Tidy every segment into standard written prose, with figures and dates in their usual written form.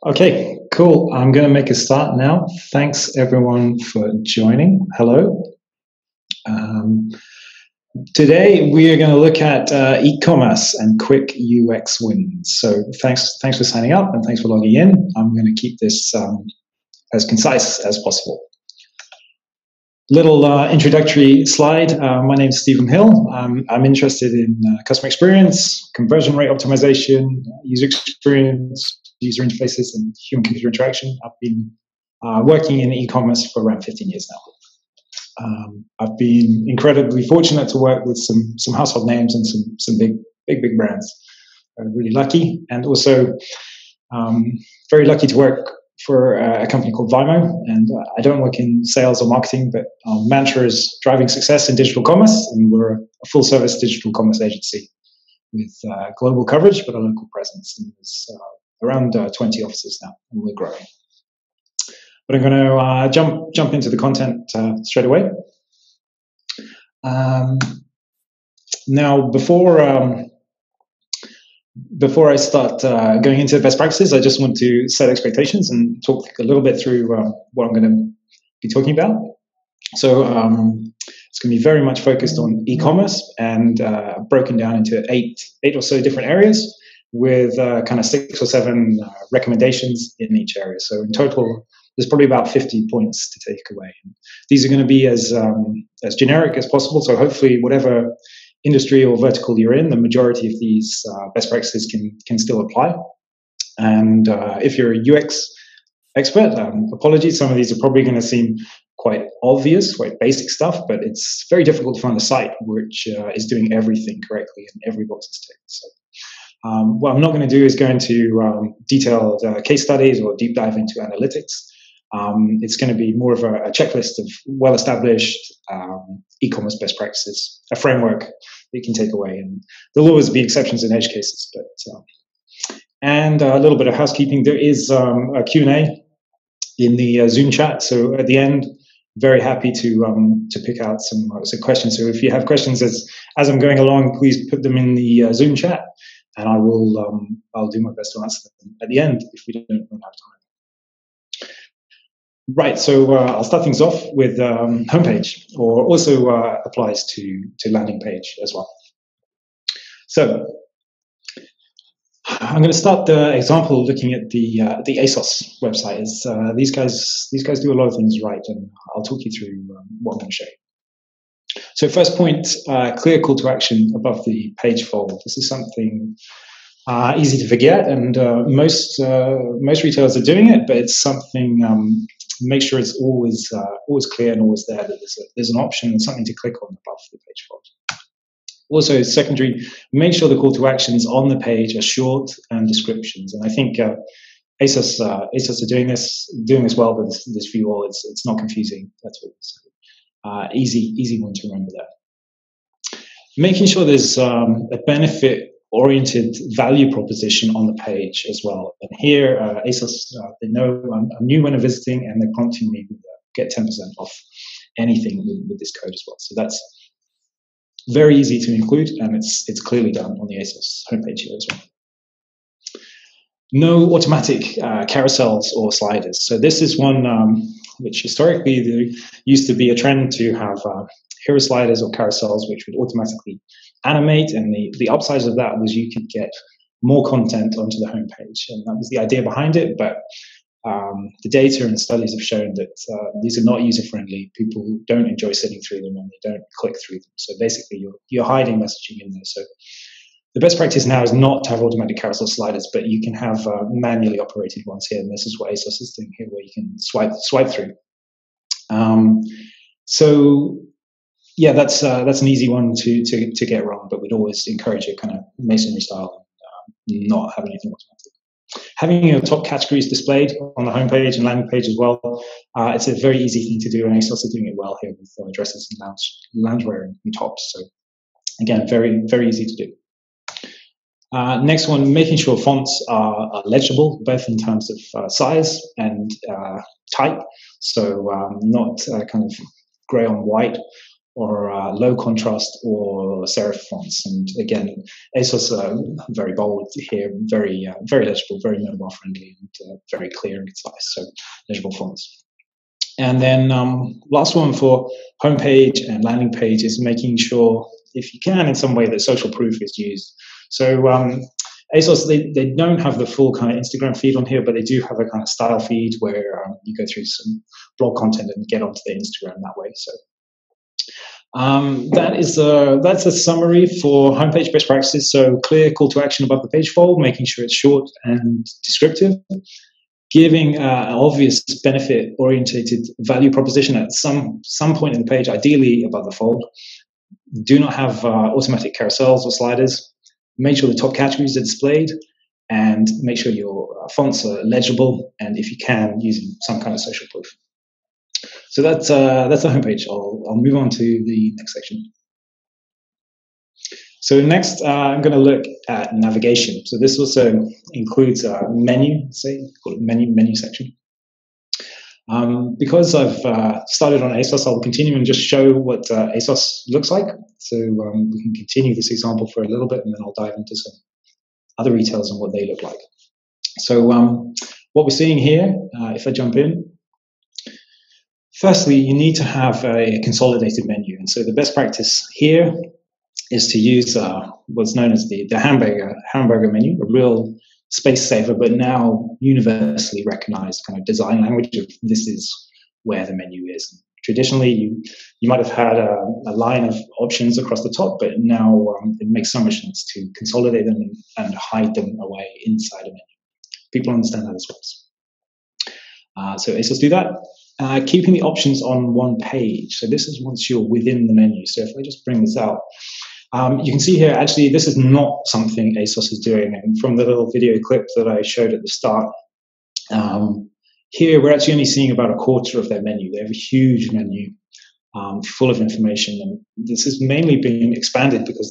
Okay, cool. I'm going to make a start now. Thanks everyone for joining. Hello. Um, Today we are going to look at e-commerce and quick UX wins. So thanks for signing up and thanks for logging in. I'm going to keep this as concise as possible. Little introductory slide. My name is Stephen Hill. I'm interested in customer experience, conversion rate optimization, user experience, user interfaces, and human-computer interaction. I've been working in e-commerce for around 15 years now. I've been incredibly fortunate to work with some household names and some big brands. I'm really lucky, and also very lucky to work for a company called Vimo. And I don't work in sales or marketing, but our mantra is driving success in digital commerce, and we're a full-service digital commerce agency with global coverage, but a local presence. And there's around 20 offices now, and we're growing. But I'm going to jump into the content straight away. Now, before I start going into best practices, I just want to set expectations and talk a little bit through what I'm going to be talking about. So it's going to be very much focused on e-commerce and broken down into eight or so different areas with kind of 6 or 7 recommendations in each area. So in total, there's probably about 50 points to take away. These are going to be as generic as possible. So hopefully, whatever industry or vertical you're in, the majority of these best practices can still apply. And if you're a UX expert, apologies, some of these are probably going to seem quite obvious, quite basic stuff, but it's very difficult to find a site which is doing everything correctly and every box is ticked. So what I'm not going to do is go into detailed case studies or deep dive into analytics. It's going to be more of a checklist of well-established e-commerce best practices, a framework that you can take away. And there'll always be exceptions in edge cases, but and a little bit of housekeeping. There is a Q&A in the Zoom chat. So at the end, very happy to pick out some questions. So if you have questions as I'm going along, please put them in the Zoom chat, and I'll do my best to answer them at the end if we don't run out of time. Right, so I'll start things off with homepage, or also applies to landing page as well. So I'm going to start the example looking at the Asus website. These guys do a lot of things right, and I'll talk you through what I'm going to show you. So first point, clear call to action above the page fold. This is something easy to forget, and most retailers are doing it, but it's something. Make sure it's always clear and always there that there's an option and something to click on above the page fold. Also, secondary, make sure the call to actions on the page are short and descriptions. And I think Asus are doing this well with this view all. It's not confusing at all. So, easy one to remember there. Making sure there's a benefit-oriented value proposition on the page as well. And here, Asus, they know I'm new when I'm visiting, and they're prompting me to get 10% off anything with this code as well. So that's very easy to include, and it's clearly done on the Asus homepage here as well. No automatic carousels or sliders. So this is one which historically there used to be a trend to have hero sliders or carousels which would automatically animate, and the upside of that was you could get more content onto the homepage, and that was the idea behind it. But the data and studies have shown that these are not user-friendly. People don't enjoy sitting through them, and they don't click through them. So basically, you're hiding messaging in there. So the best practice now is not to have automatic carousel sliders, but you can have manually operated ones here, and this is what Asus is doing here, where you can swipe through. So yeah, that's an easy one to get wrong, but we'd always encourage a kind of masonry style, not have anything automatic. Having your top categories displayed on the homepage and landing page as well, it's a very easy thing to do, and Asos are doing it well here with dresses and loungewear and tops. So again, very, very easy to do. Next one, making sure fonts are legible, both in terms of size and type. So not kind of grey on white low contrast or serif fonts. And again, ASUS very bold here, very legible, very mobile friendly, and very clear and concise. So legible fonts. And then last one for homepage and landing page is making sure, if you can, in some way, that social proof is used. So ASUS, they don't have the full kind of Instagram feed on here, but they do have a kind of style feed where you go through some blog content and get onto their Instagram that way. So that's a summary for homepage best practices. So clear call to action above the page fold, making sure it's short and descriptive, giving an obvious benefit-orientated value proposition at some point in the page, ideally above the fold. Do not have automatic carousels or sliders. Make sure the top categories are displayed, and make sure your fonts are legible, and if you can, using some kind of social proof. So that's the homepage. I'll move on to the next section. So next, I'm going to look at navigation. So this also includes a menu, call it menu section. Because I've started on ASUS, I'll continue and just show what ASUS looks like. So we can continue this example for a little bit, and then I'll dive into some other details on what they look like. So what we're seeing here, if I jump in, firstly, you need to have a consolidated menu. And so the best practice here is to use what's known as the hamburger menu, a real space saver, but now universally recognized kind of design language of this is where the menu is. Traditionally, you might have had a line of options across the top, but now it makes so much sense to consolidate them and hide them away inside a menu. People understand how this works. So ASUS do that. Keeping the options on one page. So this is once you're within the menu. So if I just bring this out, you can see here, actually, this is not something ASUS is doing. And from the little video clip that I showed at the start, here we're actually only seeing about a quarter of their menu. They have a huge menu full of information. And this is mainly being expanded because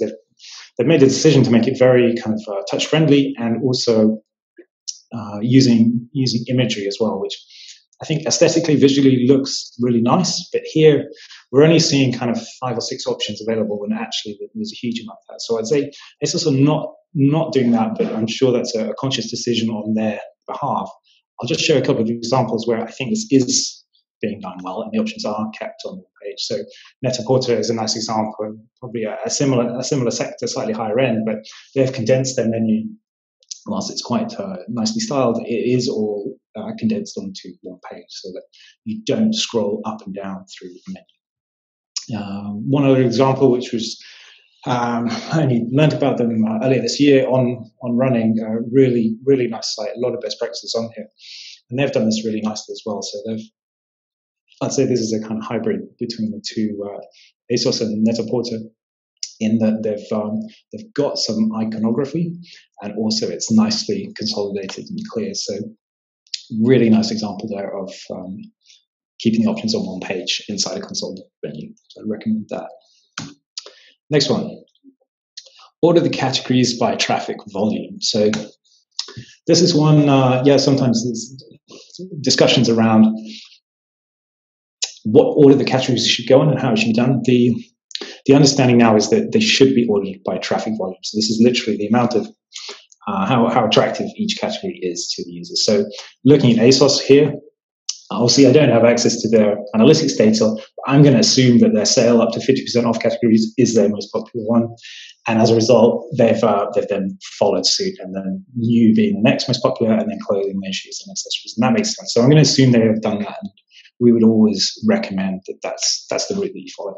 they've made a decision to make it very kind of touch-friendly, and also using imagery as well, which I think aesthetically, visually looks really nice. But here, we're only seeing kind of 5 or 6 options available when actually there's a huge amount of that. So I'd say ASUS are not doing that, but I'm sure that's a conscious decision on their behalf. I'll just show a couple of examples where I think this is being done well and the options are kept on the page. So Net-a-Porter is a nice example, probably a similar sector, slightly higher end, but they've condensed their menu. Whilst it's quite nicely styled, it is all condensed onto one page so that you don't scroll up and down through the menu. One other example, which was I only learned about them earlier this year on Running, a really nice site, a lot of best practices on here, and they've done this really nicely as well. So I'd say this is a kind of hybrid between the two, ASUS and Net-a-Porter, in that they've got some iconography, and also it's nicely consolidated and clear. So really nice example there of keeping the options on one page inside a console menu. So I recommend that. Next one, order the categories by traffic volume. So this is one, sometimes there's discussions around what order the categories should go in and how it should be done. The understanding now is that they should be ordered by traffic volume. So this is literally the amount of how attractive each category is to the user. So looking at ASUS here, obviously I don't have access to their analytics data, but I'm going to assume that their sale up to 50% off categories is their most popular one. And as a result, they've then followed suit, and then new being the next most popular, and then clothing, then shoes and accessories. And that makes sense. So I'm going to assume they have done that, and we would always recommend that that's the route that you follow.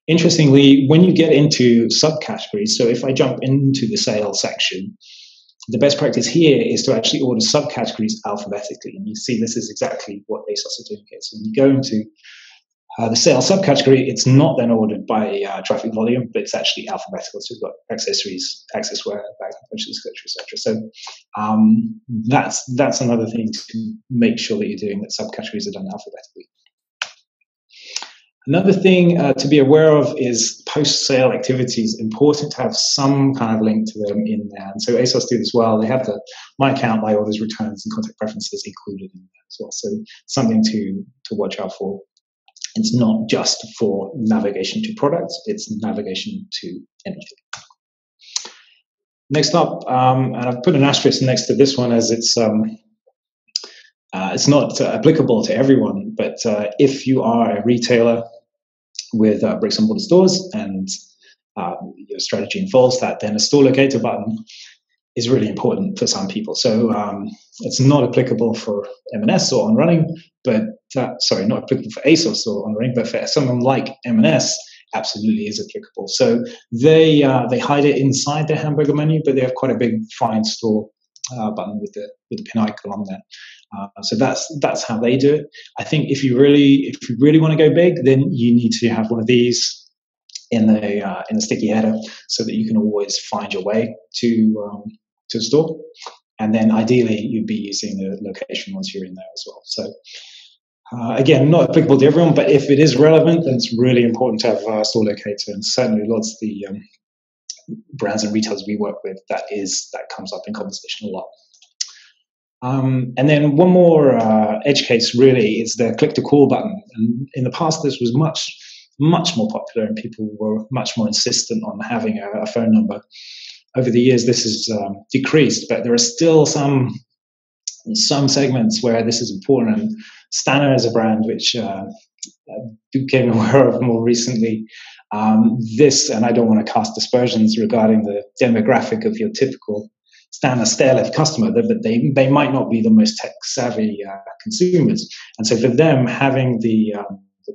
Interestingly, when you get into subcategories, so if I jump into the sales section, the best practice here is to actually order subcategories alphabetically. And you see this is exactly what ASUS are doing here. So when you go into the sales subcategory, it's not then ordered by traffic volume, but it's actually alphabetical. So you've got accessories, accesswear, bag purchases, etc. So that's another thing to make sure that you're doing, that subcategories are done alphabetically. Another thing to be aware of is post-sale activities. Important to have some kind of link to them in there. And so ASUS do this well. They have the My Account, My Orders, Returns, and Contact Preferences included in there as well. So something to watch out for. It's not just for navigation to products, it's navigation to anything. Next up, and I've put an asterisk next to this one as it's not applicable to everyone, but if you are a retailer with bricks and mortar stores and your strategy involves that, then a store locator button is really important for some people. So it's not applicable for M&S or on running, but sorry, not applicable for ASOS or on running, but for someone like M&S, absolutely is applicable. So they hide it inside their hamburger menu, but they have quite a big find store button with the pin icon on there. So that's how they do it. I think if you really want to go big, then you need to have one of these in the sticky header so that you can always find your way to a store. And then ideally you'd be using the location once you're in there as well. So again, not applicable to everyone, but if it is relevant, then it's really important to have a store locator. And certainly lots of the brands and retailers we work with, that comes up in conversation a lot. And then one more edge case really is the click to call button. And in the past, this was much more popular and people were much more insistent on having a phone number. Over the years, this has decreased, but there are still some segments where this is important. And Stanner is a brand which I became aware of more recently. This, and I don't want to cast aspersions regarding the demographic of your typical Stanner stairlift customer, but they might not be the most tech-savvy consumers. And so for them, having the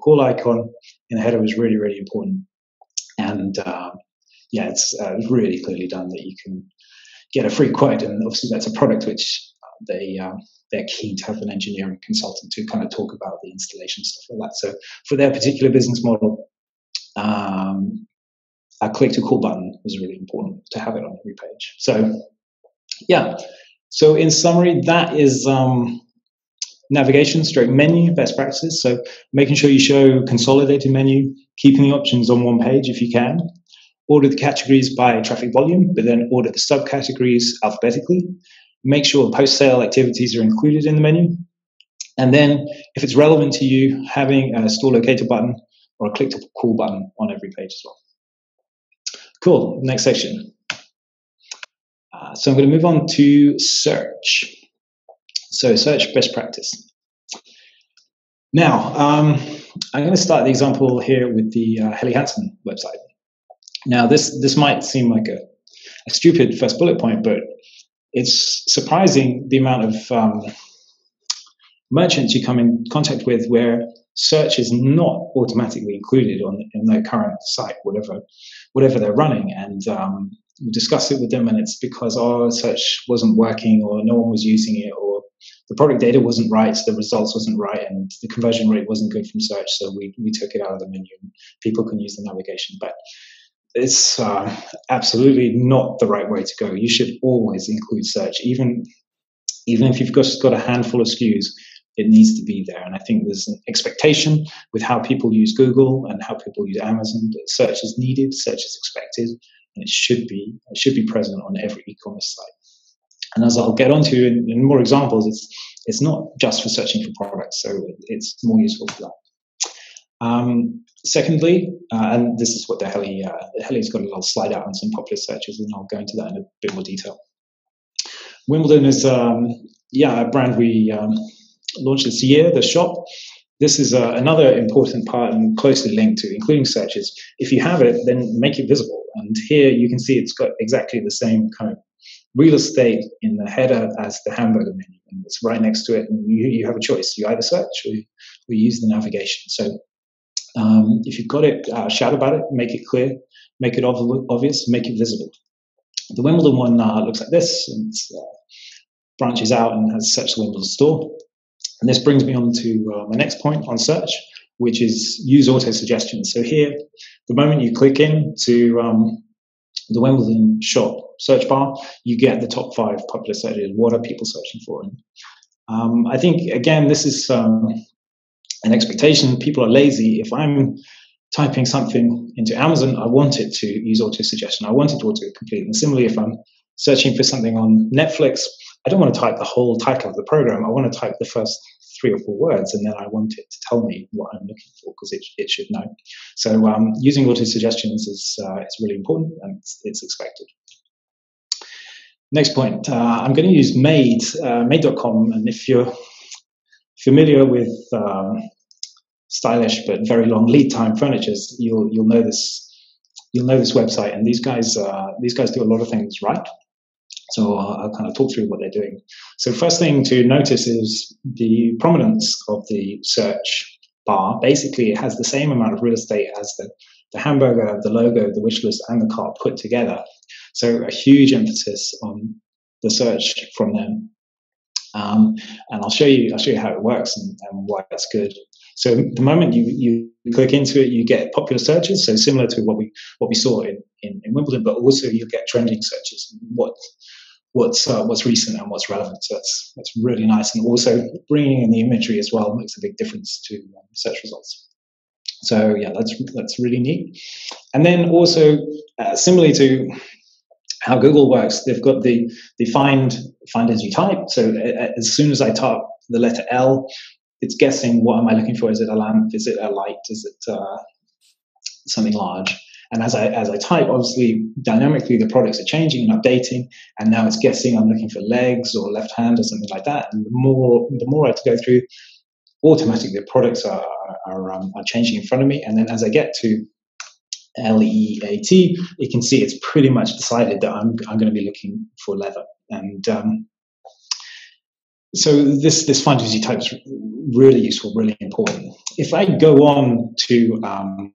call icon in the header was really, really important. And it's really clearly done that you can get a free quote, and obviously that's a product which they're keen to have an engineering consultant to kind of talk about the installation stuff like that. So for their particular business model, a click to call button was really important to have it on every page. So so in summary, that is navigation stroke menu best practices. So making sure you show consolidated menu, keeping the options on one page if you can. Order the categories by traffic volume, but then order the subcategories alphabetically. Make sure post-sale activities are included in the menu. And then, if it's relevant to you, having a store locator button or a click to call button on every page as well. Cool, next section. So I'm going to move on to search. So search best practice. Now, I'm going to start the example here with the Helly Hansen website. Now, this might seem like a stupid first bullet point, but it's surprising the amount of merchants you come in contact with where search is not automatically included in their current site, whatever they're running. And we discussed it with them, and it's because our search wasn't working, or no one was using it, or the product data wasn't right, so the results wasn't right, and the conversion rate wasn't good from search, so we took it out of the menu and people can use the navigation. But it's absolutely not the right way to go. You should always include search, even if you've just got a handful of SKUs, it needs to be there. And I think there's an expectation with how people use Google and how people use Amazon that search is needed, search is expected, and it should be present on every e-commerce site. And as I'll get onto in more examples, it's not just for searching for products, so it's more useful for that. Secondly, and this is what the Helly's got a little slide out on some popular searches, and I'll go into that in a bit more detail. Wimbledon is a brand we launched this year, the shop. This is another important part and closely linked to including searches. If you have it, then make it visible. And here you can see it's got exactly the same kind of real estate in the header as the hamburger menu, and it's right next to it. And you have a choice. You either search or you use the navigation. So if you've got it, shout about it, make it clear, make it obvious, make it visible. The Wimbledon one looks like this, and branches out and has search the Wimbledon store. And this brings me on to my next point on search, which is use auto suggestions. So here, the moment you click into the Wimbledon shop search bar, you get the top 5 popular searches. What are people searching for? And I think, again, this is an expectation. People are lazy. If I'm typing something into Amazon, I want it to use auto suggestion. I want it to auto-complete. And similarly, if I'm searching for something on Netflix, I don't want to type the whole title of the program. I want to type the first 3 or 4 words, and then I want it to tell me what I'm looking for because it should know. So using auto suggestions is really important, and it's expected. Next point, I'm going to use Made, Made.com, and if you're familiar with stylish but very long lead time furnitures, you'll know this. You'll know this website, and these guys do a lot of things right. So I'll kind of talk through what they're doing. So first thing to notice is the prominence of the search bar. Basically, it has the same amount of real estate as the hamburger, the logo, the wish list, and the cart put together. So a huge emphasis on the search from them. And I'll show you how it works and why that's good. So the moment you click into it, you get popular searches. So similar to what we saw in Wimbledon, but also you get trending searches. What's recent and what's relevant. So that's really nice. And also bringing in the imagery as well makes a big difference to search results. So yeah, that's really neat. And then also similarly to how Google works, they've got the find as you type. So as soon as I type the letter L, it's guessing what am I looking for? Is it a lamp? Is it a light? Is it something large? And as I type, obviously dynamically the products are changing and updating, and now it's guessing I'm looking for legs or left hand or something like that. And the more I go through, automatically the products are changing in front of me. And then as I get to LEAT, you can see it's pretty much decided that I'm going to be looking for leather. And so this find as you type is really useful, really important. If I go on to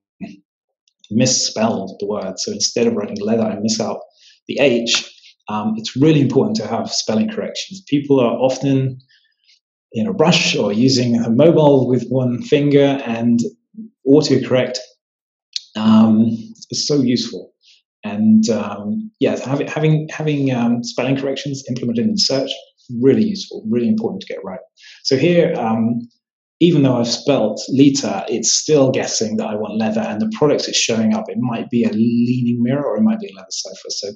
misspell the word, so instead of writing leather, I miss out the H, it's really important to have spelling corrections. People are often in a rush or using a mobile with one finger, and autocorrect is so useful. And having spelling corrections implemented in search, really useful, really important to get right. So here, even though I've spelt liter, it's still guessing that I want leather, and the products it's showing up, it might be a leaning mirror or it might be a leather sofa. So I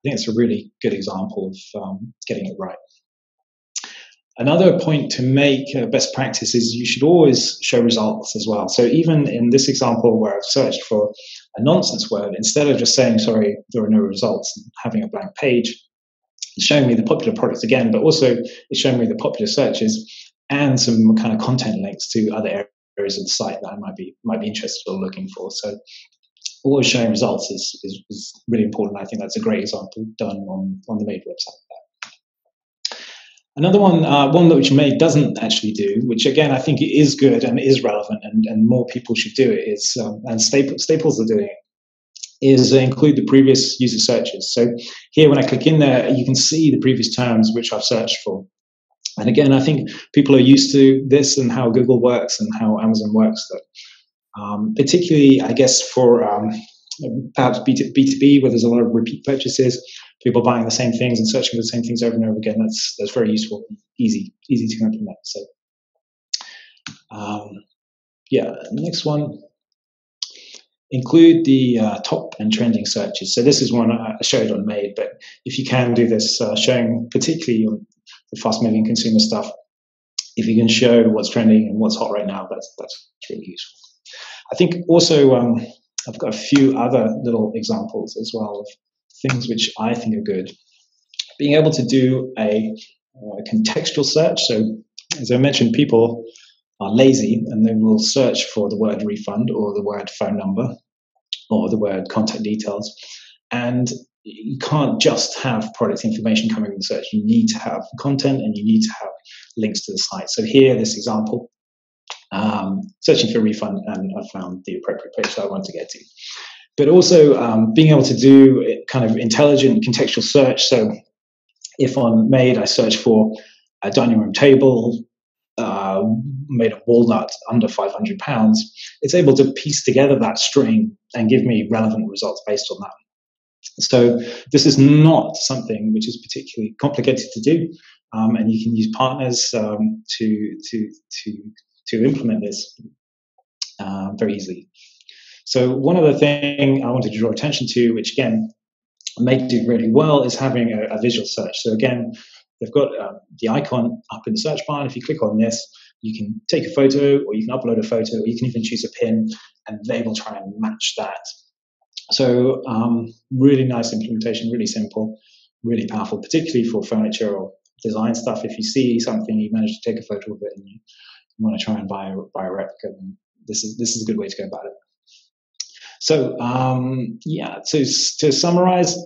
think it's a really good example of getting it right. Another point to make best practice is you should always show results as well. So even in this example where I've searched for a nonsense word, instead of just saying, sorry, there are no results, and having a blank page, it's showing me the popular products again, but also it's showing me the popular searches and some kind of content links to other areas of the site that I might be interested or looking for. So always showing results is really important. I think that's a great example done on the Made website. Another one which Made doesn't actually do, which again I think is good and is relevant, and more people should do it, is and Staples are doing it, is include the previous user searches. So here, when I click in there, you can see the previous terms which I've searched for. And again, I think people are used to this and how Google works and how Amazon works. That particularly, I guess, for perhaps B2B, where there's a lot of repeat purchases, people buying the same things and searching for the same things over and over again. That's very useful, easy to implement. So next one. Include the top and trending searches. So this is one I showed on Made, but if you can do this, showing particularly on the fast-moving consumer stuff, if you can show what's trending and what's hot right now, that's really useful. I think also I've got a few other little examples as well of things which I think are good. Being able to do a contextual search. So as I mentioned, people are lazy and they will search for the word refund or the word phone number or the word contact details. And you can't just have product information coming in the search. You need to have content and you need to have links to the site. So here, this example, searching for refund, and I found the appropriate page that I want to get to. But also being able to do kind of intelligent contextual search. So if on Made I search for a dining room table, made of walnut under £500, it's able to piece together that string and give me relevant results based on that. So this is not something which is particularly complicated to do, and you can use partners to implement this very easily. So one other thing I wanted to draw attention to, which again Made do really well, is having a visual search. So again, they've got the icon up in the search bar, and if you click on this, You can take a photo, or you can upload a photo, or you can even choose a pin, and they will try and match that. So really nice implementation, really simple, really powerful, particularly for furniture or design stuff. If you see something, you manage to take a photo of it, and you want to try and buy a replica, then this is a good way to go about it. So yeah, to summarize,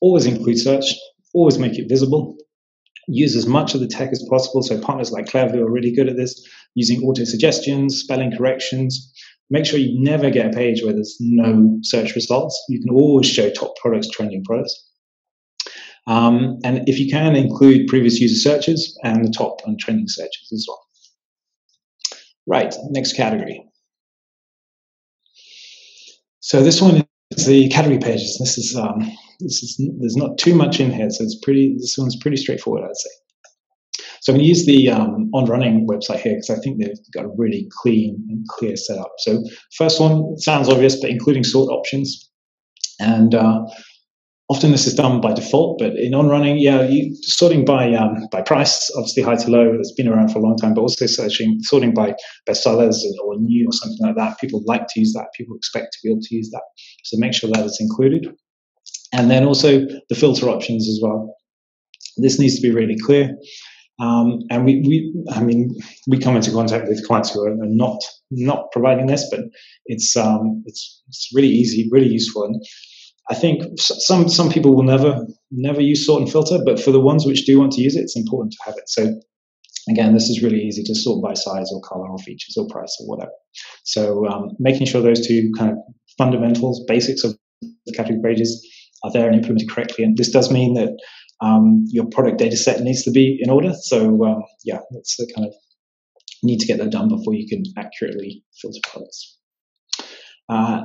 always include search, always make it visible, use as much of the tech as possible. So partners like Clearview are really good at this, using auto suggestions, spelling corrections. Make sure you never get a page where there's no search results. You can always show top products, trending products. And if you can, include previous user searches and the top and trending searches as well. Right, next category. So this one is the category pages. This is there's not too much in here, so this one's pretty straightforward, I'd say. So I'm going to use the On Running website here because I think they've got a really clean and clear setup. So first one sounds obvious, but including sort options. And often this is done by default, but in On Running, yeah, you sorting by price, obviously high to low, that's been around for a long time, but also sorting by bestsellers or new or something like that. People like to use that. People expect to be able to use that. So make sure that it's included. And then also the filter options as well. This needs to be really clear. And we come into contact with clients who are not providing this, but it's really easy, really useful. And I think some people will never use sort and filter, but for the ones which do want to use it, it's important to have it. So again, this is really easy to sort by size or color or features or price or whatever. So making sure those two kind of fundamentals, basics of the category pages are there and implemented correctly. And this does mean that your product data set needs to be in order. So yeah, that's the kind of need to get that done before you can accurately filter products.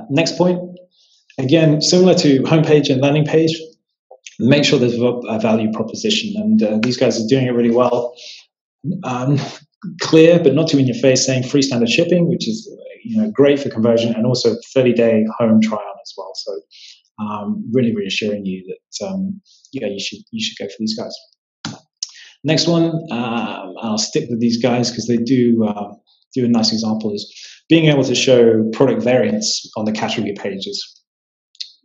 Next point, again, similar to homepage and landing page, make sure there's a value proposition. And these guys are doing it really well. Clear, but not too in your face, saying free standard shipping, which is great for conversion, and also 30-day home try-on as well. So really reassuring you that yeah, you should go for these guys. Next one, I'll stick with these guys because they do a nice example, is being able to show product variants on the category pages.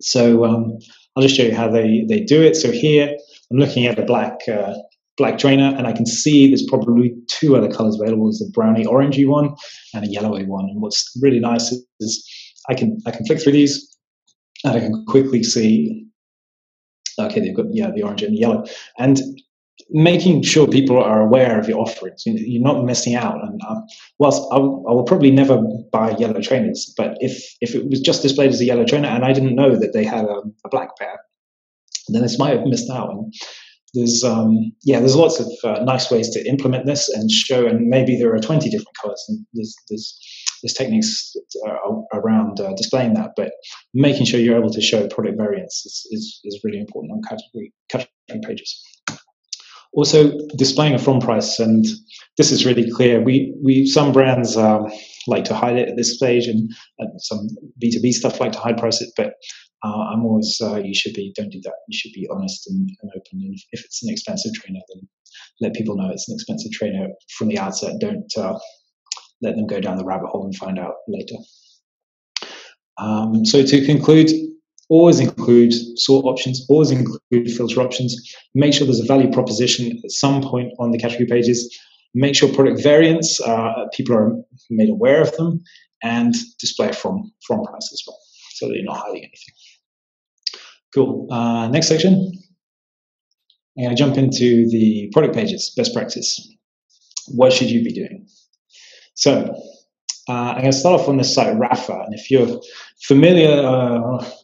So I'll just show you how they do it. So here I'm looking at a black trainer, and I can see there's probably two other colors available. There's a browny orangey one and a yellowy one. And what's really nice is I can flick through these, and I can quickly see, okay, they've got, yeah, the orange and the yellow. And making sure people are aware of your offerings. You're not missing out. And whilst I will probably never buy yellow trainers, but if it was just displayed as a yellow trainer and I didn't know that they had a black pair, then this might have missed out. And there's lots of nice ways to implement this and show, and maybe there are 20 different colors, and there's techniques around displaying that, but making sure you're able to show product variants is really important on category pages. Also, displaying a from price, and this is really clear. Some brands like to hide it at this stage, and some B2B stuff like to hide price it, but I'm always, don't do that. You should be honest and open. And if it's an expensive trainer, then let people know it's an expensive trainer from the outset. Don't let them go down the rabbit hole and find out later. So to conclude, always include sort options, always include filter options. Make sure there's a value proposition at some point on the category pages. Make sure product variants, people are made aware of them, and display from price as well, so that you're not hiding anything. Cool. Next section. I'm going to jump into the product pages, best practice. What should you be doing? So I'm going to start off on this site, Rafa. And if you're familiar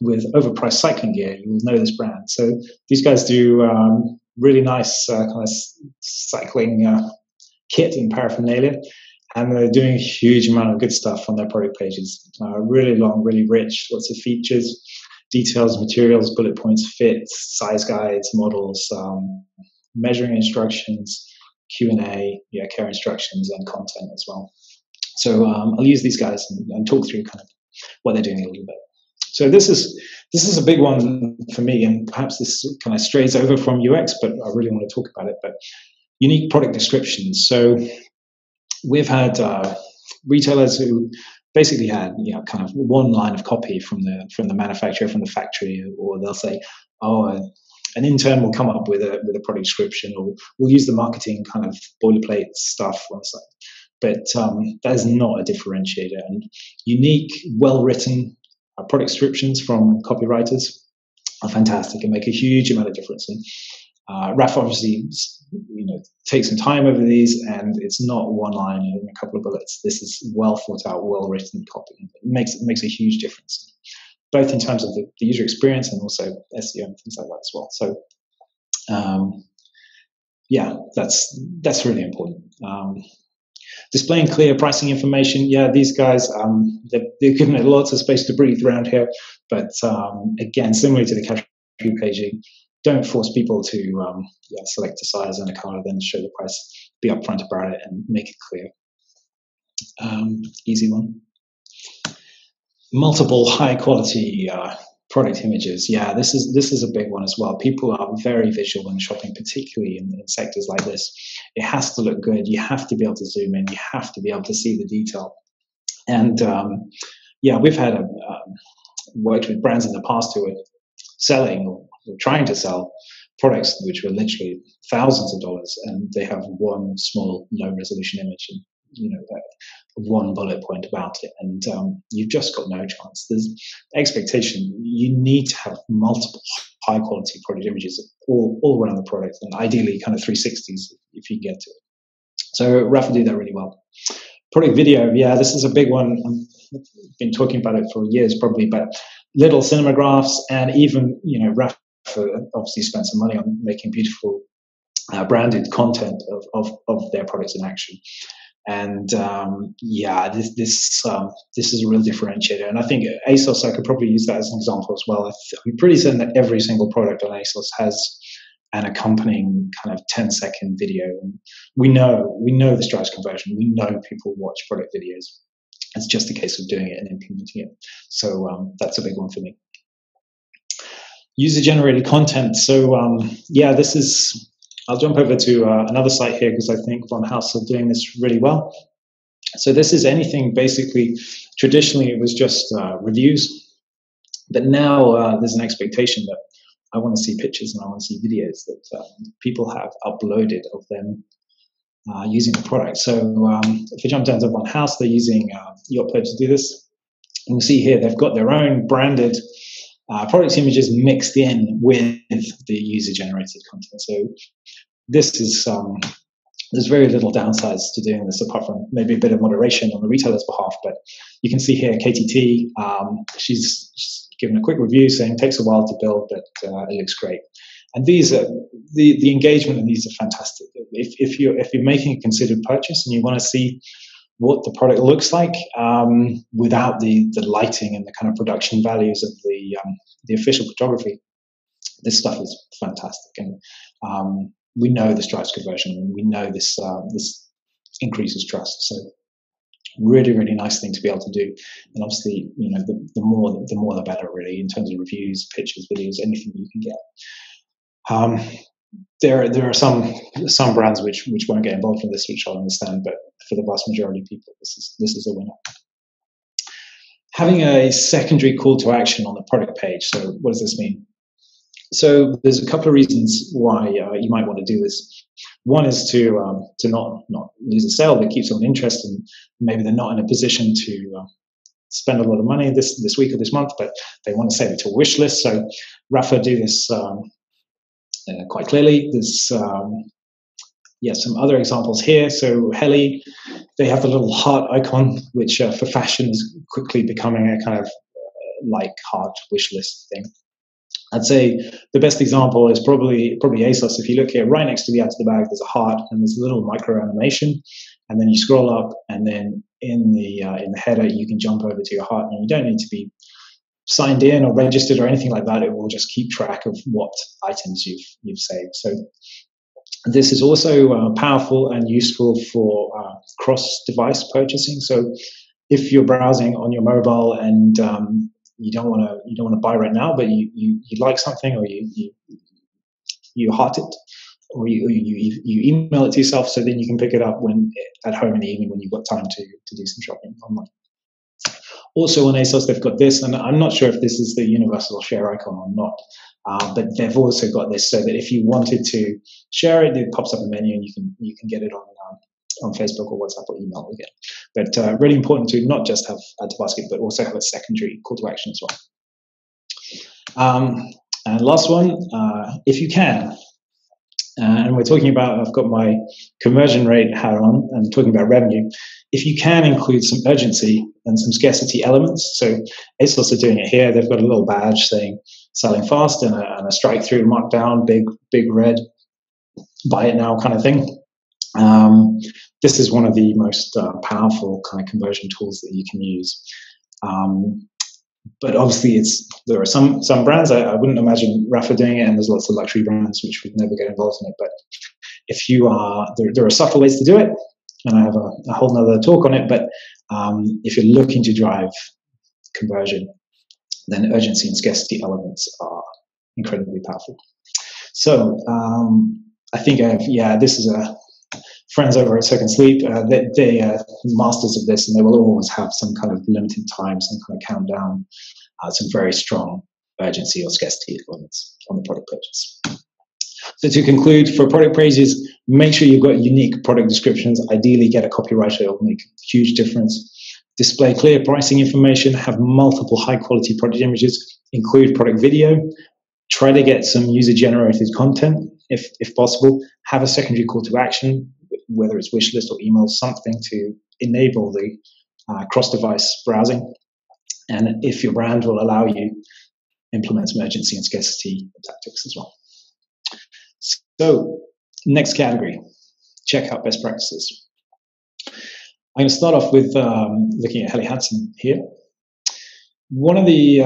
with overpriced cycling gear, you will know this brand. So these guys do really nice kind of cycling kit and paraphernalia. And they're doing a huge amount of good stuff on their product pages. Really long, really rich, lots of features, details, materials, bullet points, fits, size guides, models, measuring instructions, Q&A, care instructions, and content as well. So I'll use these guys and talk through kind of what they're doing a little bit. So this is a big one for me, and perhaps this kind of strays over from UX, but I really want to talk about it. But unique product descriptions. So we've had retailers who basically had, kind of one line of copy from the manufacturer, from the factory, or they'll say, oh, an intern will come up with a product description, or we'll use the marketing kind of boilerplate stuff on the site. But that is not a differentiator. And unique, well-written product descriptions from copywriters are fantastic and make a huge amount of difference. And Raf obviously, takes some time over these, and it's not one line and a couple of bullets. This is well thought out, well written copy. It makes a huge difference, both in terms of the user experience and also SEO and things like that as well. So, that's really important. Displaying clear pricing information. Yeah, these guys, they're given it lots of space to breathe around here. But again, similarly to the category paging, don't force people to select a size and a color, then show the price. Be upfront about it and make it clear. Easy one. Multiple high quality product images. Yeah, this is a big one as well. People are very visual when shopping, particularly in sectors like this. It has to look good. You have to be able to zoom in. You have to be able to see the detail. And we've had worked with brands in the past who are selling or trying to sell products which were literally thousands of dollars, and they have one small low resolution image and one bullet point about it, and you've just got no chance. There's expectation. You need to have multiple high quality product images all around the product, and ideally kind of 360s if you can get to it. So Rafa do that really well. Product video, yeah, this is a big one. I've been talking about it for years probably, but little cinemagraphs, and even Rafa obviously spent some money on making beautiful branded content of their products in action. And this is a real differentiator. And I think ASOS, I could probably use that as an example as well. I'm pretty certain that every single product on ASOS has an accompanying kind of 10-second video. And we know this drives conversion. We know people watch product videos. It's just a case of doing it and implementing it. So that's a big one for me. User-generated content. So this is. I'll jump over to another site here because I think Von House are doing this really well. So this is anything basically. Traditionally, it was just reviews, but now there's an expectation that I want to see pictures and I want to see videos that people have uploaded of them using the product. So if we jump down to Von House, they're using Yotpo to do this. And we'll see here they've got their own branded product images mixed in with the user-generated content. So this is there's very little downsides to doing this apart from maybe a bit of moderation on the retailer's behalf. But you can see here KTT, she's given a quick review saying it takes a while to build, but it looks great. And these are the engagement in these are fantastic. If you're making a considered purchase and you want to see what the product looks like without the lighting and the kind of production values of the official photography, this stuff is fantastic. And we know this drives conversion, and we know this increases trust. So really, really nice thing to be able to do. And obviously, the more the better, really, in terms of reviews, pictures, videos, anything you can get. There are some brands which won't get involved in this, which I'll understand, but for the vast majority of people, this is a winner. Having a secondary call to action on the product page. So what does this mean? So there's a couple of reasons why you might want to do this. One is to not lose a sale, but keep someone interested. And maybe they're not in a position to spend a lot of money this week or this month, but they want to save it to a wish list. So Rafa do this quite clearly. There's some other examples here. So Heli, they have the little heart icon, which for fashion is quickly becoming a kind of like heart wish list thing. I'd say the best example is probably ASOS. If you look here, right next to the add to the bag, there's a heart and there's a little micro animation, and then you scroll up, and then in the header you can jump over to your heart, and you don't need to be signed in or registered or anything like that. It will just keep track of what items you've saved. So this is also powerful and useful for cross-device purchasing. So if you're browsing on your mobile and you don't want to buy right now, but you like something or you heart it, or you email it to yourself, so then you can pick it up when at home in the evening when you've got time to do some shopping online. Also on ASOS, they've got this, and I'm not sure if this is the universal share icon or not, but they've also got this so that if you wanted to share it, it pops up a menu and you can get it on Facebook or WhatsApp or email again. But really important to not just have add to basket, but also have a secondary call to action as well. And last one, if you can, and we're talking about, I've got my conversion rate hat on and talking about revenue. If you can include some urgency and some scarcity elements, so ASOS are doing it here. They've got a little badge saying selling fast and a strike through markdown, big red, buy it now kind of thing. This is one of the most powerful kind of conversion tools that you can use. But obviously, there are some brands. I wouldn't imagine Rafa doing it, and there's lots of luxury brands which would never get involved in it. But if you are, there are subtle ways to do it, and I have a whole nother talk on it. But if you're looking to drive conversion, then urgency and scarcity elements are incredibly powerful. So I think this is friends over at Second Sleep. They are masters of this, and they will always have some kind of limited time, some kind of countdown, some very strong urgency or scarcity elements on the product purchase. So to conclude, for product pages, make sure you've got unique product descriptions. Ideally, get a copywriter. It will make a huge difference. Display clear pricing information. Have multiple high-quality product images. Include product video. Try to get some user-generated content, if possible. Have a secondary call to action, whether it's wish list or email, something to enable the cross-device browsing. And if your brand will allow you, implement some urgency and scarcity tactics as well. So next category, checkout best practices. I'm going to start off with looking at Helly Hansen here. One of the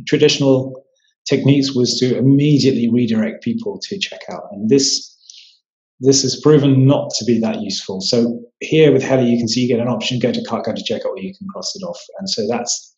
traditional techniques was to immediately redirect people to checkout, and this is proven not to be that useful. So here with Helly, you can see you get an option: go to cart, go to checkout, or you can cross it off. And so that's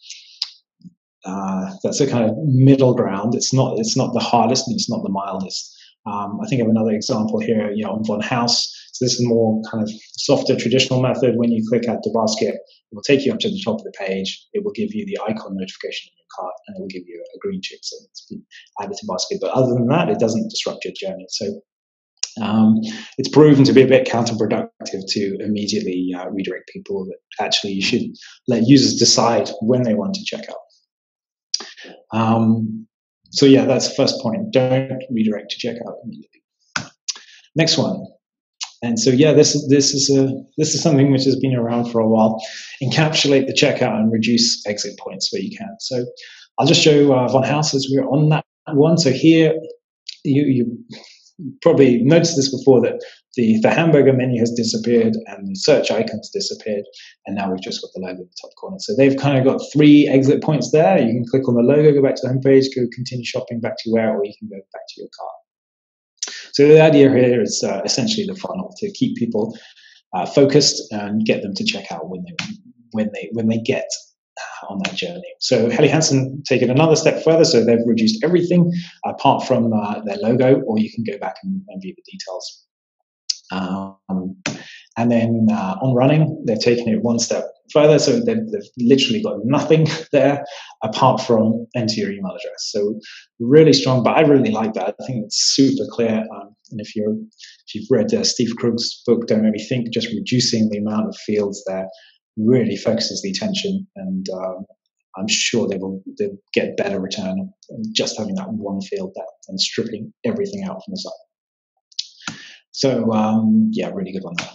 a kind of middle ground. It's not the hardest and it's not the mildest. I think I have another example here, on Von House. So this is a more kind of softer traditional method. When you click add to basket, it will take you up to the top of the page. It will give you the icon notification in your cart, and it will give you a green check saying it's been added to basket. But other than that, it doesn't disrupt your journey. So it's proven to be a bit counterproductive to immediately redirect people. That actually you should let users decide when they want to check out. So yeah, that's the first point. Don't redirect to checkout immediately. Next one. And so yeah, this is something which has been around for a while. Encapsulate the checkout and reduce exit points where you can. So I'll just show Von House as we're on that one. So here you probably noticed this before, that the hamburger menu has disappeared and the search icons disappeared, and now we've just got the logo in the top corner. So they've kind of got 3 exit points there. You can click on the logo, go back to the homepage, go continue shopping back to where, or you can go back to your cart. So the idea here is essentially the funnel, to keep people focused and get them to check out when they get on that journey. So Helly Hansen take it another step further. So they've reduced everything apart from their logo, or you can go back and view the details. And then on running, they've taken it one step further. So they've literally got nothing there apart from enter your email address. So really strong, but I really like that. I think it's super clear. And if you've read Steve Krug's book, Don't Make Me Think, just reducing the amount of fields there really focuses the attention, and I'm sure they'll get better return just having that one field there and stripping everything out from the site. So yeah, really good one there.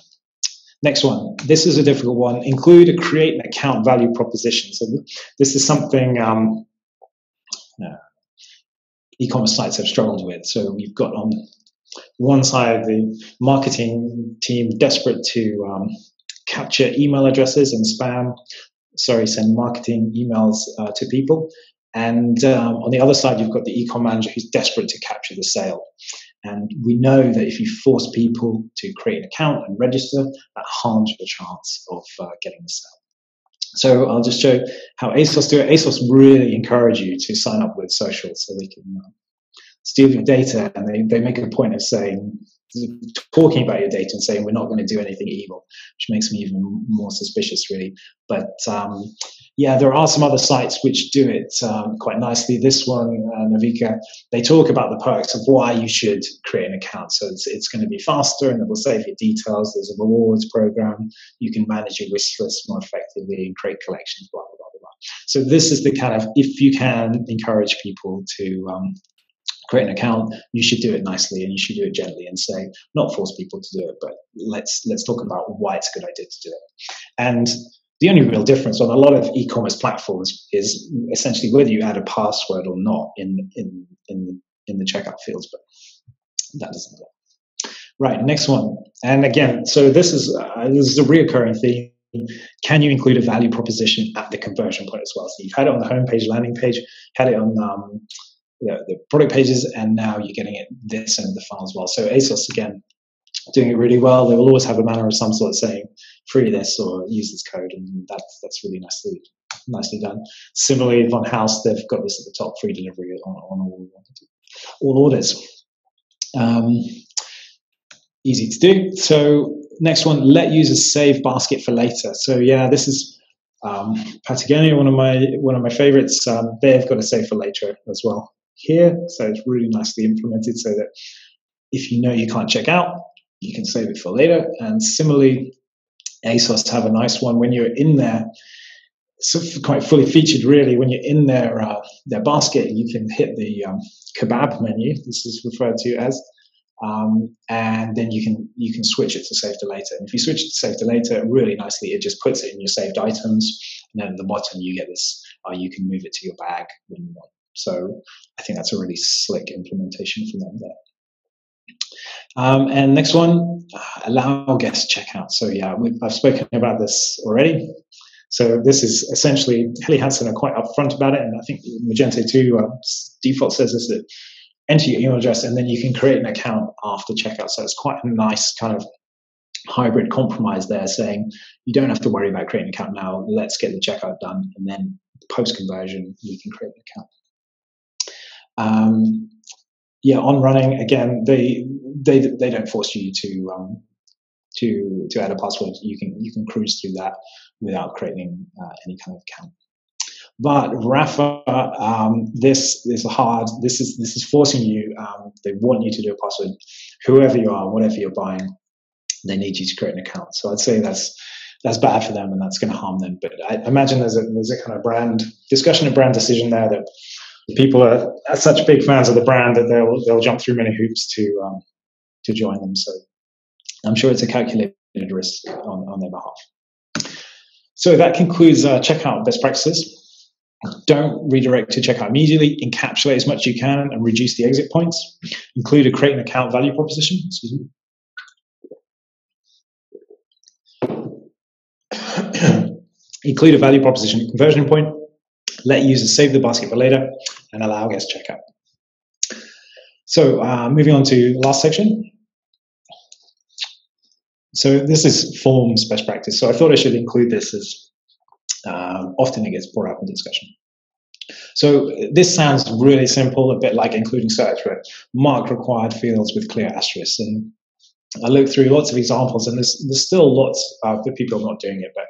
Next one. This is a difficult one. Include a create an account value proposition. So this is something e-commerce sites have struggled with. So we've got on one side the marketing team desperate to capture email addresses and send marketing emails to people. And on the other side, you've got the e-com manager who's desperate to capture the sale. And we know that if you force people to create an account and register, that harms your chance of getting the sale. So I'll just show how ASOS do it. ASOS really encourage you to sign up with social, so they can steal your data, and they make a point of saying, talking about your data and saying, we're not going to do anything evil, which makes me even more suspicious, really. But yeah, there are some other sites which do it quite nicely. This one, Navika, they talk about the perks of why you should create an account. So it's going to be faster, and it will save your details. There's a rewards program. You can manage your wish list more effectively and create collections, blah, blah, blah, blah. So this is the kind of, if you can encourage people to create an account, you should do it nicely, and you should do it gently and say, not force people to do it, but let's talk about why it's a good idea to do it. And the only real difference on a lot of e-commerce platforms is essentially whether you add a password or not in the checkout fields, but that doesn't matter. Right, next one. And again, so this is a reoccurring theme. Can you include a value proposition at the conversion point as well? So you've had it on the homepage, landing page, had it on the product pages, and now you're getting it this end of the funnel as well. So ASOS, again, doing it really well. They will always have a banner of some sort saying free this or use this code, and that's really nicely done. Similarly, on House, they've got this at the top, free delivery on all orders. Easy to do. So next one, let users save basket for later. So yeah, this is Patagonia, one of my favorites. They've got a save for later as well here. So it's really nicely implemented so that if you know you can't check out, you can save it for later. And similarly, ASOS have a nice one when you're in there. It's quite fully featured, really. When you're in their basket, you can hit the kebab menu. This is referred to as, and then you can switch it to save to later. And if you switch it to save to later, really nicely, it just puts it in your saved items. And then at the bottom, you get this. You can move it to your bag when you want. So I think that's a really slick implementation from them there. And next one, allow guest checkout. So yeah, I've spoken about this already. So this is essentially, Helly Hansen are quite upfront about it, and I think Magento 2 default says this, that enter your email address and then you can create an account after checkout. So it's quite a nice kind of hybrid compromise there, saying you don't have to worry about creating an account now. Let's get the checkout done, and then post-conversion, you can create an account. Yeah, on running, again, they don't force you to add a password. You can cruise through that without creating any kind of account. But Rafa, this is hard. This is forcing you. They want you to do a password. Whoever you are, whatever you're buying, they need you to create an account. So I'd say that's bad for them, and that's going to harm them. But I imagine there's a kind of brand discussion, a brand decision there, that people are such big fans of the brand that they'll jump through many hoops to join them. So I'm sure it's a calculated risk on their behalf. So that concludes checkout best practices. Don't redirect to checkout immediately. Encapsulate as much as you can and reduce the exit points. Include a create an account value proposition. Excuse me. Include a value proposition at conversion point. Let users save the basket for later, and allow guest checkout. So moving on to the last section. So this is forms best practice. So I thought I should include this, as often it gets brought up in discussion. So this sounds really simple, a bit like including search, right? Mark required fields with clear asterisks. And I looked through lots of examples, and there's still lots of people not doing it, but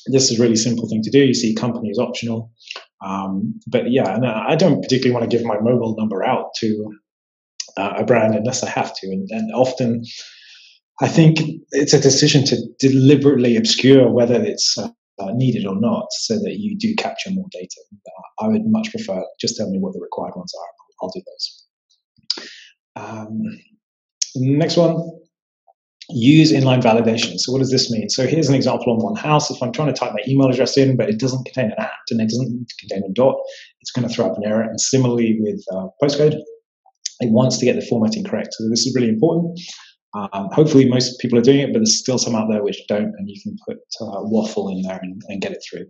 this is a really simple thing to do. You see company is optional. But yeah, and I don't particularly want to give my mobile number out to a brand unless I have to. And often I think it's a decision to deliberately obscure whether it's needed or not, so that you do capture more data. I would much prefer just tell me what the required ones are. I'll do those. Next one, use inline validation. So what does this mean? So here's an example on One House. If I'm trying to type my email address in, but it doesn't contain an @ and it doesn't contain a dot, it's going to throw up an error. And similarly with postcode, it wants to get the formatting correct. So this is really important. Hopefully most people are doing it, but there's still some out there which don't, and you can put waffle in there and get it through.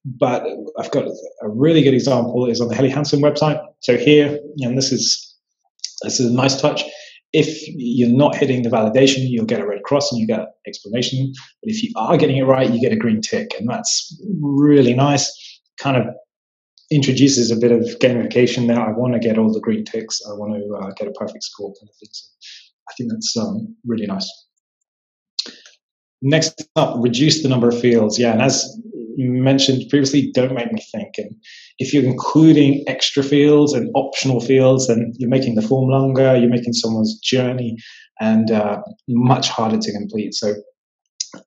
But I've got a really good example is on the Helly Hansen website. So here, and this is a nice touch. If you're not hitting the validation, you'll get a red cross and you get explanation. But if you are getting it right, you get a green tick, and that's really nice. Kind of introduces a bit of gamification there. I want to get all the green ticks. I want to get a perfect score kind of thing. So I think that's really nice. Next up, reduce the number of fields. Yeah, and as you mentioned previously, don't make me think. And if you're including extra fields and optional fields, then you're making the form longer, you're making someone's journey and much harder to complete. So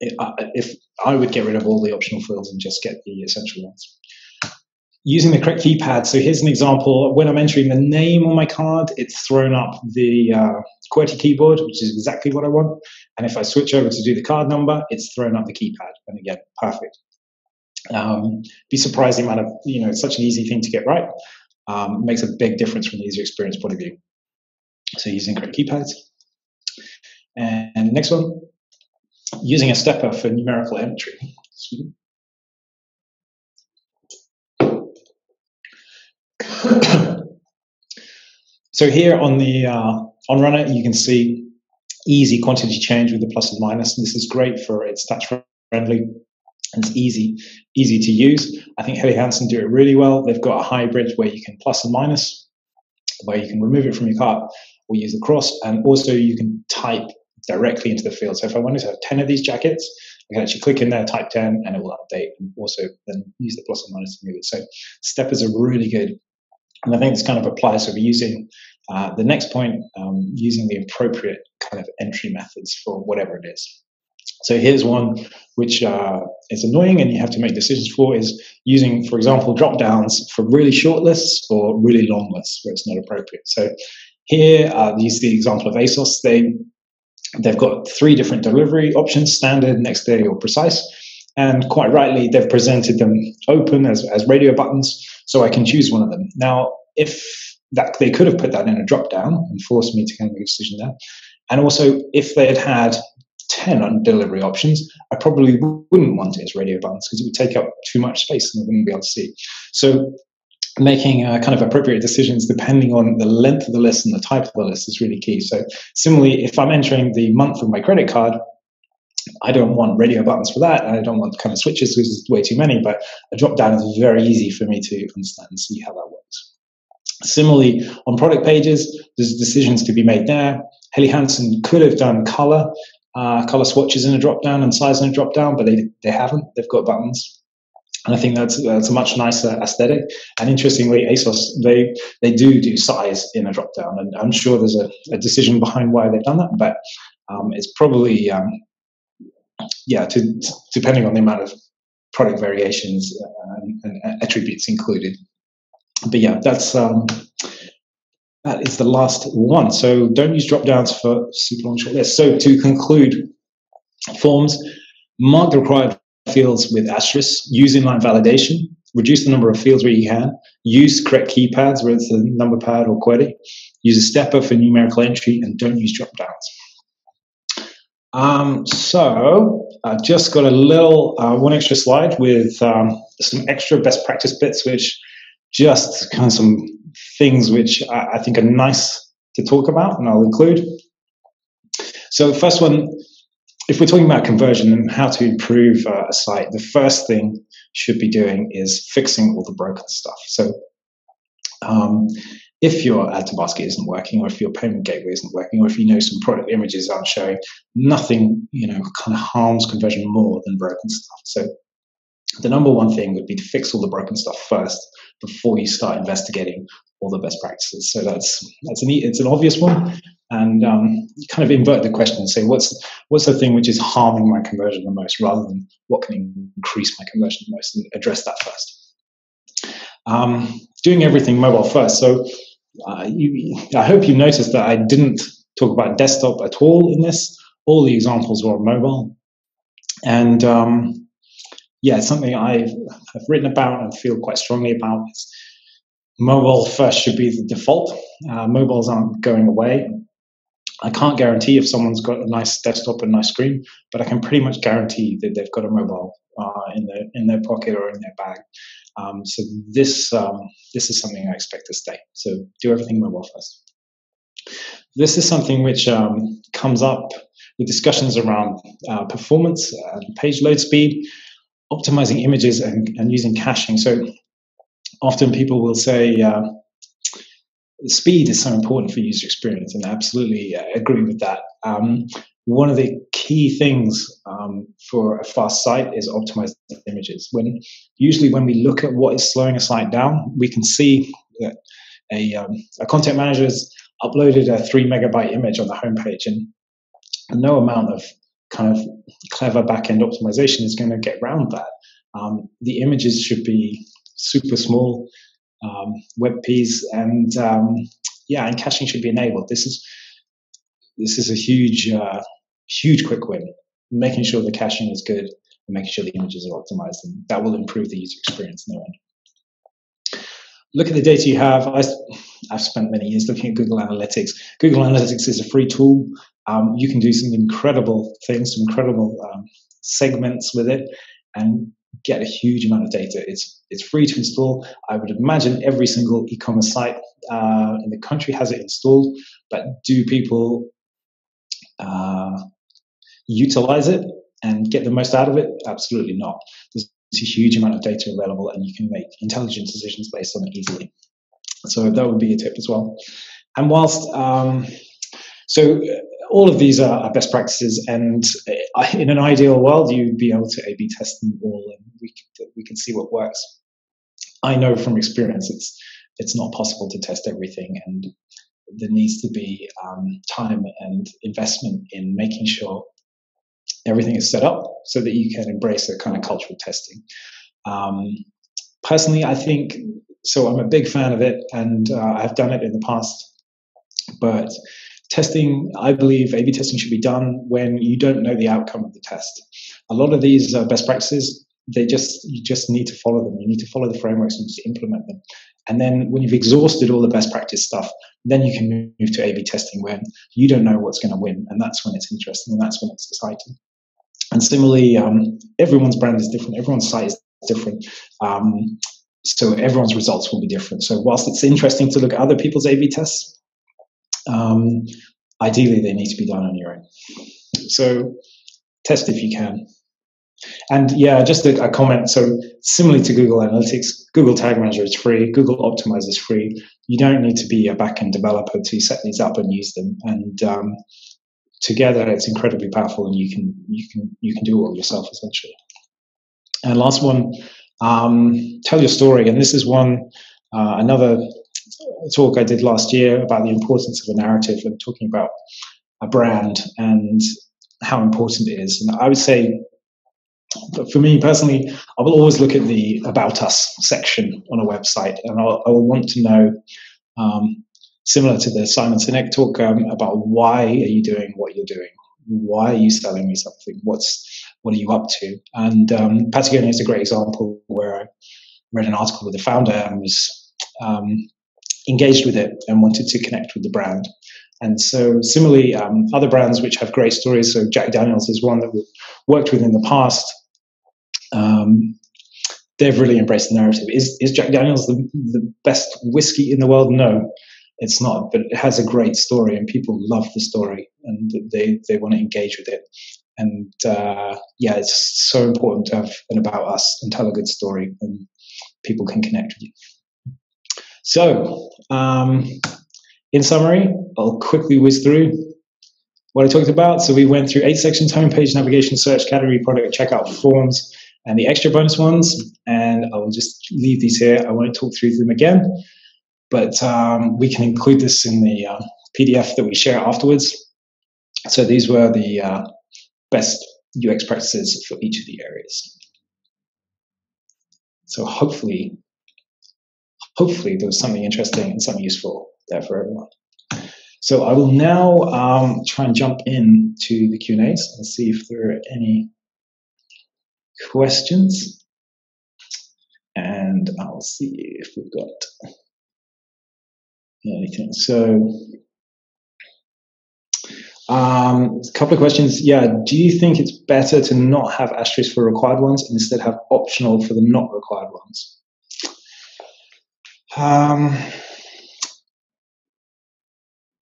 if I would get rid of all the optional fields and just get the essential ones. Using the correct keypad. So here's an example. When I'm entering the name on my card, it's thrown up the QWERTY keyboard, which is exactly what I want. And if I switch over to do the card number, it's thrown up the keypad. And again, perfect. Be surprised the amount of, it's such an easy thing to get right. Makes a big difference from the user experience point of view. So using correct keypads. And next one, using a stepper for numerical entry. So here on the on Runner, you can see easy quantity change with the plus and minus. This is great for it's touch friendly and it's easy to use. I think Helly Hansen do it really well. They've got a hybrid where you can plus and minus, where you can remove it from your cart or use the cross, and also you can type directly into the field. So if I wanted to have 10 of these jackets, I can actually click in there, type 10, and it will update, and also then use the plus and minus to move it. So steppers are really good. And I think this kind of applies. So we're using the next point, using the appropriate kind of entry methods for whatever it is. So here's one which is annoying and you have to make decisions for, is using, for example, drop downs for really short lists or really long lists where it's not appropriate. So here, you see the example of Asus. They've got 3 different delivery options: standard, next day, or precise. And quite rightly, they've presented them open as radio buttons, so I can choose one of them. Now, if that they could have put that in a drop down and forced me to kind of make a decision there. And also, if they had 10 delivery options, I probably wouldn't want it as radio buttons because it would take up too much space and I wouldn't be able to see. So making kind of appropriate decisions depending on the length of the list and the type of the list is really key. So similarly, if I'm entering the month of my credit card, I don't want radio buttons for that, and I don't want kind of switches because there's way too many, but a drop down is very easy for me to understand and see how that works. Similarly, on product pages, there's decisions to be made there. Helly Hansen could have done color swatches in a drop down and size in a drop down, but they haven't. They've got buttons. And I think that's a much nicer aesthetic. And interestingly, Asus, they do size in a drop down, and I'm sure there's a decision behind why they've done that, but it's probably depending on the amount of product variations and attributes included. But yeah, that is the last one. So don't use drop downs for super long short lists. So to conclude, forms, mark the required fields with asterisks, use inline validation, reduce the number of fields where you can, use correct keypads, whether it's the number pad or QWERTY, use a stepper for numerical entry, and don't use drop downs. So I've just got a little one extra slide with some extra best practice bits, which just kind of some things which I think are nice to talk about, and I'll include. So first one, if we're talking about conversion and how to improve a site, the first thing you should be doing is fixing all the broken stuff. So if your add to basket isn't working, or if your payment gateway isn't working, or if you know some product images aren't showing, nothing kind of harms conversion more than broken stuff. So the number one thing would be to fix all the broken stuff first before you start investigating all the best practices. So it's an obvious one, and you kind of invert the question and say, what's the thing which is harming my conversion the most, rather than what can increase my conversion the most, and address that first. Doing everything mobile first. So I hope you noticed that I didn't talk about desktop at all in this. All the examples were on mobile, and it's something I've written about and feel quite strongly about. Mobile first should be the default. Mobiles aren't going away. I can't guarantee if someone's got a nice desktop and nice screen, but I can pretty much guarantee that they've got a mobile in their pocket or in their bag. So this is something I expect to stay. So do everything mobile first. This is something which comes up with discussions around performance and page load speed, optimizing images and using caching. So often people will say speed is so important for user experience, and I absolutely agree with that. One of the key things for a fast site is optimized images. Usually when we look at what is slowing a site down, we can see that a content manager has uploaded a 3 megabyte image on the homepage, and no amount of kind of clever back-end optimization is going to get around that. The images should be super small, WebPs, and and caching should be enabled. This is a huge quick win. Making sure the caching is good and making sure the images are optimized, and that will improve the user experience no end. Look at the data you have. I've spent many years looking at Google Analytics. Google Analytics is a free tool. You can do some incredible things, some incredible segments with it, and get a huge amount of data. It's free to install. I would imagine every single e-commerce site in the country has it installed, but do people utilize it and get the most out of it? Absolutely not. There's a huge amount of data available, and you can make intelligent decisions based on it easily. So that would be a tip as well. And whilst all of these are best practices, and in an ideal world, you'd be able to A/B test them all, and we can see what works. I know from experience it's not possible to test everything, and there needs to be time and investment in making sure everything is set up so that you can embrace a kind of culture of testing. Personally, I think so. I'm a big fan of it, and I've done it in the past, but testing, I believe A/B testing should be done when you don't know the outcome of the test. A lot of these best practices, you just need to follow them. You need to follow the frameworks and just implement them. And then when you've exhausted all the best practice stuff, then you can move to A/B testing when you don't know what's going to win, and that's when it's interesting, and that's when it's exciting. And similarly, everyone's brand is different, everyone's site is different, so everyone's results will be different. So whilst it's interesting to look at other people's A/B tests, ideally they need to be done on your own. So test if you can. And yeah, just a comment. So similarly to Google Analytics, Google Tag Manager is free. Google Optimize is free. You don't need to be a backend developer to set these up and use them. And together, it's incredibly powerful, and you can do it all yourself essentially. And last one, tell your story. And this is another talk I did last year about the importance of a narrative and talking about a brand and how important it is. And I would say, for me personally, I will always look at the About Us section on a website, and I will want to know, similar to the Simon Sinek talk, about why are you doing what you're doing? Why are you selling me something? What are you up to? And Patagonia is a great example where I read an article with the founder and was engaged with it and wanted to connect with the brand. And so similarly, other brands which have great stories, so Jack Daniels is one that we've worked with in the past. They've really embraced the narrative. Is Jack Daniels the best whiskey in the world? No, it's not, but it has a great story, and people love the story, and they want to engage with it. And it's so important to have an About Us and tell a good story, and people can connect with you. So, in summary, I'll quickly whiz through what I talked about. So we went through 8 sections: homepage, navigation, search, category, product, checkout, forms, and the extra bonus ones. And I will just leave these here. I won't talk through them again, but we can include this in the PDF that we share afterwards. So these were the best UX practices for each of the areas. So hopefully there was something interesting and something useful there for everyone. So I will now try and jump into the Q&As and see if there are any questions. And I'll see if we've got anything. So a couple of questions. Yeah, do you think it's better to not have asterisks for required ones and instead have optional for the not required ones?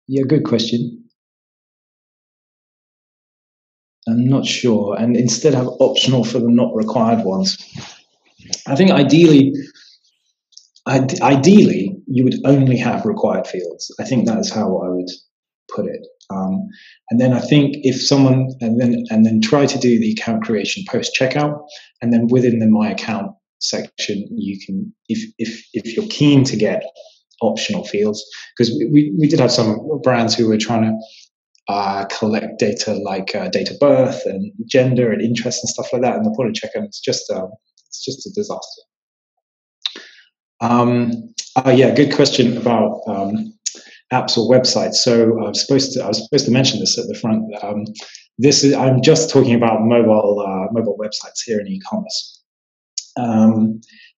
Yeah, good question. I'm not sure. And instead have optional for the not required ones. I think ideally, Ideally, you would only have required fields. I think that is how I would put it. And then I think if someone and then try to do the account creation post checkout, and then within the my account section, you can if you're keen to get optional fields, because we did have some brands who were trying to collect data like date of birth and gender and interest and stuff like that, and the point of checkout it's just a disaster. Yeah, good question about apps or websites. So I was supposed to mention this at the front. I'm just talking about mobile websites here in e-commerce.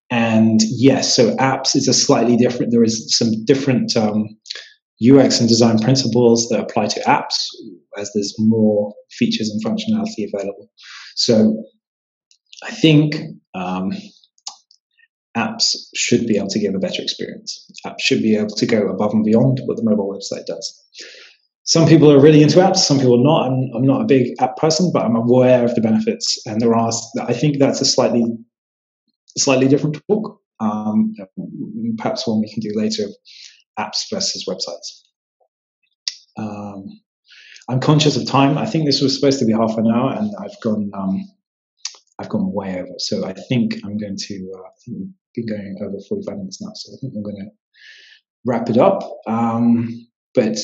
And yes, so apps is a slightly different. There is some different UX and design principles that apply to apps as there's more features and functionality available. So I think apps should be able to give a better experience. Apps should be able to go above and beyond what the mobile website does. Some people are really into apps, some people are not. I'm not a big app person, but I'm aware of the benefits. And I think that's a slightly different talk. Perhaps one we can do later, apps versus websites. I'm conscious of time. I think this was supposed to be half an hour, and I've gone way over. So I think I'm going to. We've been going over 45 minutes now, so I think I'm going to wrap it up. But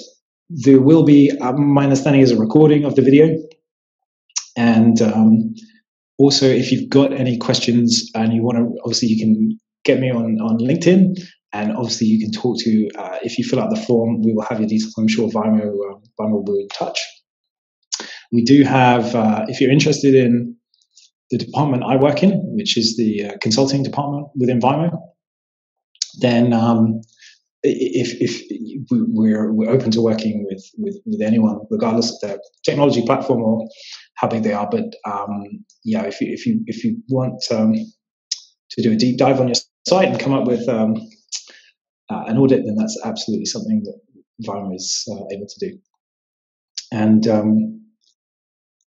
there will be, my understanding is a recording of the video, and also if you've got any questions and you want to, obviously you can get me on LinkedIn. And obviously, you can talk to, if you fill out the form, we will have your details. I'm sure Vimo will be in touch. We do have, if you're interested in the department I work in, which is the consulting department within Vimo, then if we're open to working with anyone, regardless of their technology platform or how big they are. But yeah, if you want to do a deep dive on your site and come up with an audit, then that's absolutely something that Vimo is able to do. And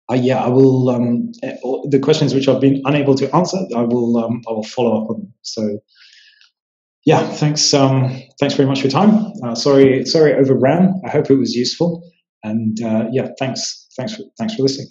I will. The questions which I've been unable to answer, I will follow up on them. So, yeah, thanks very much for your time. Sorry, overran. I hope it was useful. And yeah, thanks for listening.